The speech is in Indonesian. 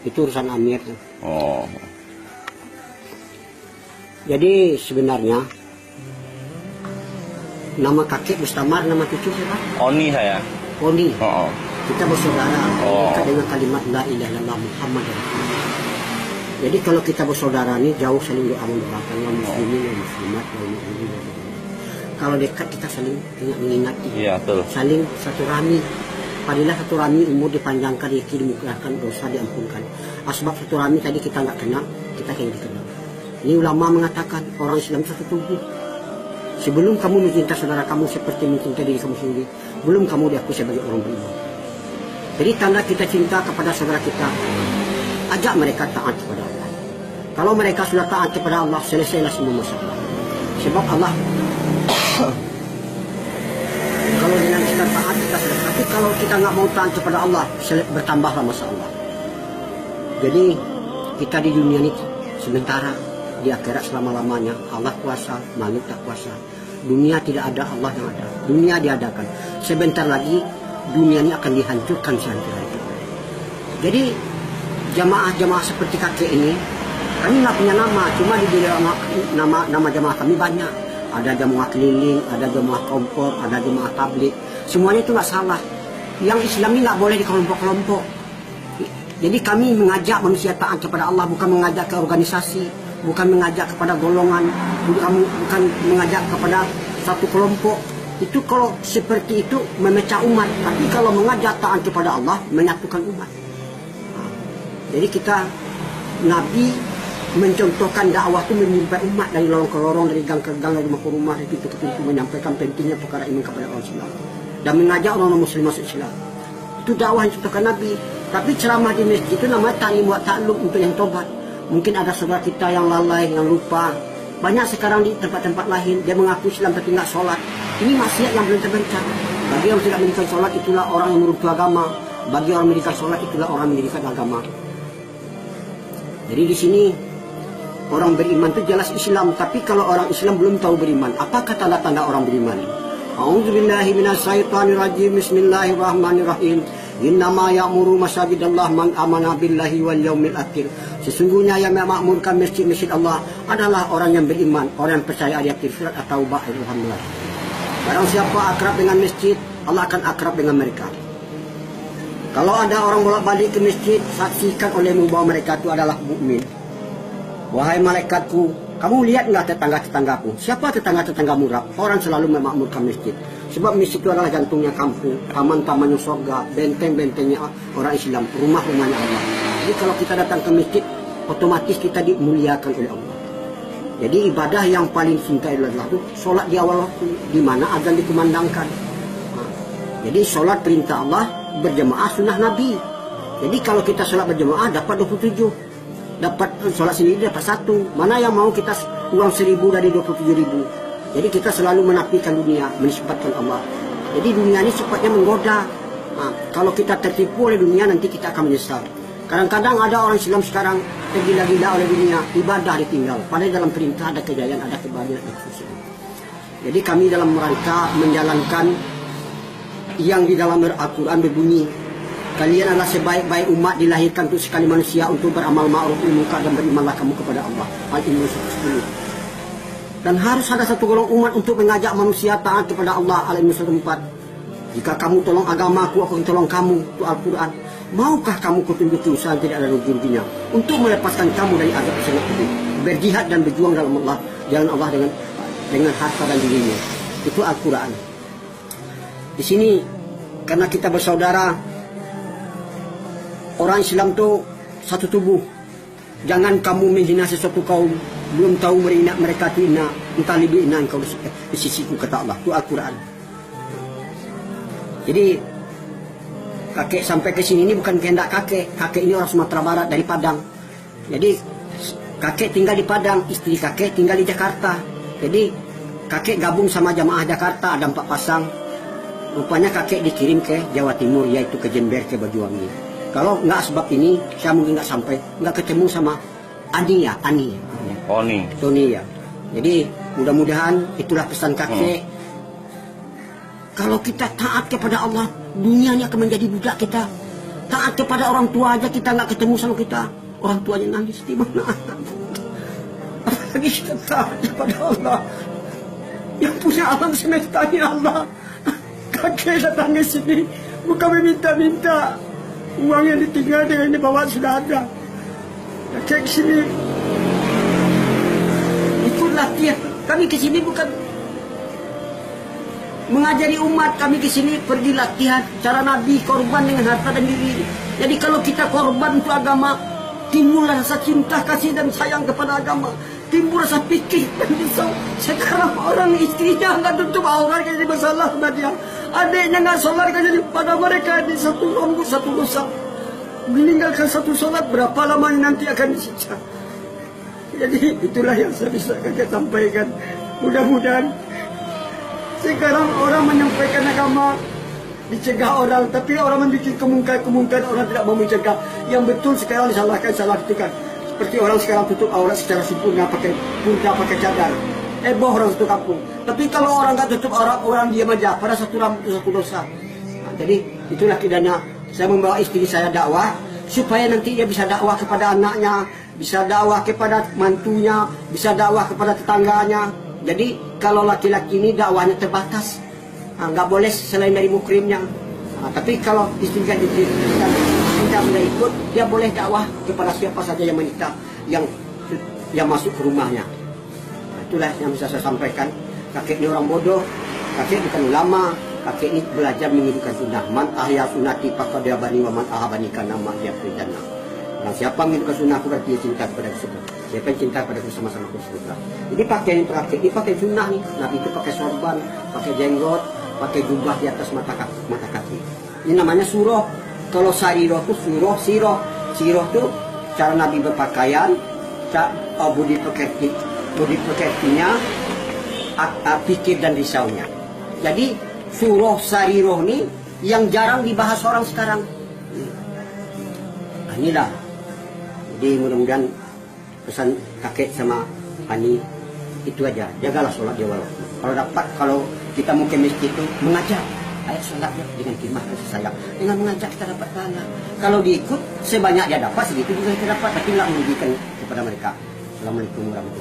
Itu urusan Amir. Oh. Jadi sebenarnya nama kakek Mustamar, nama cucu siapa? Oni saya. Oni. Oh. Kita bersaudara Oh. dengan kalimat la ilaha illallah Muhammad Rasulullah. Jadi kalau kita bersaudara ini jauh saling doa mendoakan wa muslimin wa muslimat wa mu'minin wa mu'minat. Kalau dekat kita saling mengingati. Iya, betul. Saling satu rami. Padilah satu rami umur dipanjangkan, rezeki dimurahkan, dosa diampunkan. Asbab satu rami tadi kita nggak kenal, kita kayak dikenal. Ini ulama mengatakan orang Islam satu tubuh. Sebelum kamu mencinta saudara kamu seperti mencinta diri kamu sendiri, belum kamu diakui sebagai orang beriman. Jadi tanda kita cinta kepada saudara kita, ajak mereka taat kepada Allah. Kalau mereka sudah taat kepada Allah, selesailah semua masalah. Sebab Allah, kalau dengan kita taat kita selesai. Tapi kalau kita nggak mau taat kepada Allah, bertambahlah masalah. Jadi kita di dunia ini sementara, di akhirat selama-lamanya. Allah kuasa, makhluk tak kuasa. Dunia tidak ada, Allah yang ada. Dunia diadakan. Sebentar lagi dunia ini akan dihancurkan sehancur-hancurnya. Jadi jamaah-jamaah seperti kakek ini, kami nggak punya nama, cuma di dalam nama jamaah kami banyak. Ada jamaah keliling, ada jamaah kompor, ada jamaah tablik. Semuanya itu nggak salah. Yang Islam ini nggak boleh di kelompok-kelompok. Jadi kami mengajak manusia taat kepada Allah, bukan mengajak ke organisasi, bukan mengajak kepada golongan, bukan mengajak kepada satu kelompok. Itu kalau seperti itu memecah umat. Tapi kalau mengajak taat kepada Allah, menyatukan umat. Jadi kita, Nabi mencontohkan dakwah itu menyimpan umat dari lorong ke lorong, dari gang ke gang, dari rumah ke rumah, dari pintu ke pintu, menyampaikan pentingnya perkara iman kepada orang Islam dan mengajak orang muslim masuk Islam. Itu dakwah yang dicontohkan Nabi. Tapi ceramah di masjid itu namanya ta'lim wa ta'allum untuk yang tobat. Mungkin ada saudara kita yang lalai, yang lupa. Banyak sekarang di tempat-tempat lain dia mengaku Islam tapi nggak sholat. Ini maksiat yang belum terbencar. Bagi yang tidak mendirikan sholat itulah orang yang meruntuh agama. Bagi orang mendirikan sholat itulah orang mendirikan agama. Jadi di sini orang beriman itu jelas Islam, tapi kalau orang Islam belum tahu beriman, apakah tanda-tanda orang beriman? A'udzubillahi minasyaitonirrajim. Bismillahirrahmanirrahim. Innama ya'muru masajidallah man amana billahi wal yaumil akhir. Sesungguhnya yang memakmurkan masjid-masjid Allah adalah orang yang beriman, orang yang percaya ayat surat At-Taubah ayat 18. Barang siapa akrab dengan masjid, Allah akan akrab dengan mereka. Kalau ada orang bolak-balik ke masjid, saksikan olehmu bahwa mereka itu adalah mukmin. Wahai malaikatku, kamu lihat nggak tetangga-tetanggaku? Siapa tetangga-tetangga murah? Orang selalu memakmurkan masjid. Sebab masjid itu adalah jantungnya kampung, taman-tamannya surga, benteng-bentengnya orang Islam, rumah-rumahnya Allah. Jadi kalau kita datang ke masjid, otomatis kita dimuliakan oleh Allah. Jadi ibadah yang paling cinta adalah sholat di awal waktu, di mana azan dikumandangkan. Jadi sholat perintah Allah, berjemaah sunnah Nabi. Jadi kalau kita sholat berjemaah dapat 27. Dapat sholat sendiri dapat 1. Mana yang mau kita uang 1.000 dari 27.000. Jadi kita selalu menafikan dunia, menisbatkan Allah. Jadi dunia ini sifatnya menggoda. Kalau kita tertipu oleh dunia, nanti kita akan menyesal. Kadang-kadang ada orang Islam sekarang tergila-gila oleh dunia, ibadah ditinggal. Padahal dalam perintah ada kejayaan, ada kebahagiaan, ada kesusahan. Jadi kami dalam rangka menjalankan yang di dalam Al-Quran berbunyi, kalian adalah sebaik-baik umat dilahirkan untuk sekali manusia untuk beramal ma'ruf munkar dan berimanlah kamu kepada Allah. Al-Imran 10. Dan harus ada satu golongan umat untuk mengajak manusia taat kepada Allah. Al-Imran 4. Jika kamu tolong agamaku, aku akan tolong kamu. Itu Al-Quran. Maukah kamu kutunjuki usaha tidak ada rugi-ruginya untuk melepaskan kamu dari azab sangat pedih, berjihad dan berjuang dalam Allah, jalan Allah dengan harta dan dirinya. Itu Al-Quran. Di sini karena kita bersaudara, orang Islam itu satu tubuh. Jangan kamu menghina sesuatu kaum, belum tahu mereka itu ina, entah lebih ina engkau di sisiku, kata Allah. Itu Al-Quran. Jadi kakek sampai ke sini ini bukan kehendak kakek. Kakek ini orang Sumatera Barat dari Padang. Jadi kakek tinggal di Padang, istri kakek tinggal di Jakarta. Jadi kakek gabung sama jamaah Jakarta, ada 4 pasang. Rupanya kakek dikirim ke Jawa Timur, yaitu ke Jember, ke Banyuwangi. Kalau nggak sebab ini, saya mungkin nggak sampai, nggak ketemu sama Ani. Tony ya. Jadi mudah-mudahan itulah pesan kakek. Kalau kita taat kepada Allah, dunia ini akan menjadi budak kita. Taat kepada orang tua aja kita nggak ketemu sama kita, orang tuanya nangis di mana? Apalagi kita taat kepada Allah yang punya alam semesta ini Allah. Kakek datang ke sini bukan meminta-minta, uang yang ditinggal dengan dibawa sudah ada. Kakek ke sini ikut latihan. Kami ke sini bukan mengajari umat, kami ke sini pergi latihan cara Nabi korban dengan harta dan diri. Jadi kalau kita korban untuk agama, timbul rasa cinta, kasih dan sayang kepada agama, timbul rasa pikir dan risau. Sekarang orang istrinya nggak tutup aurat jadi masalah pada dia, adiknya nggak sholat jadi pada mereka di satu rambut satu dosa. Meninggalkan satu sholat berapa lamanya nanti akan disiksa. Jadi itulah yang saya bisa sampaikan. Mudah-mudahan sekarang orang menyampaikan agama dicegah orang, tapi orang membuat kemungkaran orang tidak mau mencegah. Yang betul sekarang disalahkan, salah kan. Seperti orang sekarang tutup aurat secara sempurna pakai purda, pakai cadar. Boh orang satu kampung. Tapi kalau orang nggak tutup aurat, orang diam aja pada satu rambut satu dosa. Nah, jadi itulah kidana saya membawa istri saya dakwah supaya nanti dia bisa dakwah kepada anaknya, bisa dakwah kepada mantunya, bisa dakwah kepada tetangganya. Jadi kalau laki-laki ini dakwahnya terbatas, nggak boleh selain dari mukrimnya. Tapi kalau istrinya tidak ikut, dia boleh dakwah kepada siapa saja yang menikah, yang masuk ke rumahnya. Itulah yang bisa saya sampaikan. Kakek ini orang bodoh, kakek bukan ulama, kakek ini belajar menghidupkan sunnah. Man ahya sunnati faqad abani wa man ahabani kana ma ya jannah. Nah, siapa menghidupkan sunnah aku berarti dia cinta kepada surga. Siapa yang cinta kepada aku sama-sama ke surga. Jadi pakaian yang terakhir, ini pakai sunnah nih. Nabi itu pakai sorban, pakai jenggot, pakai jubah di atas mata kaki. Ini namanya surah. Kalau sariroh itu surah, siroh. Siroh itu cara Nabi berpakaian, budi pekertinya, pikir dan risaunya. Jadi surah sariroh ini yang jarang dibahas orang sekarang. Nah, inilah. Jadi mudah-mudahan pesan kakek sama Ani itu aja, jagalah sholat di awal. Kalau dapat, kalau kita mau ke masjid itu mengajar, ayat sholatnya dengan khidmat kasih sayang, dengan mengajar kita dapat pahala. Kalau diikut sebanyak dia dapat segitu juga kita dapat, tapi nggak merugikan kepada mereka. Assalamualaikum warahmatullahi wabarakatuh.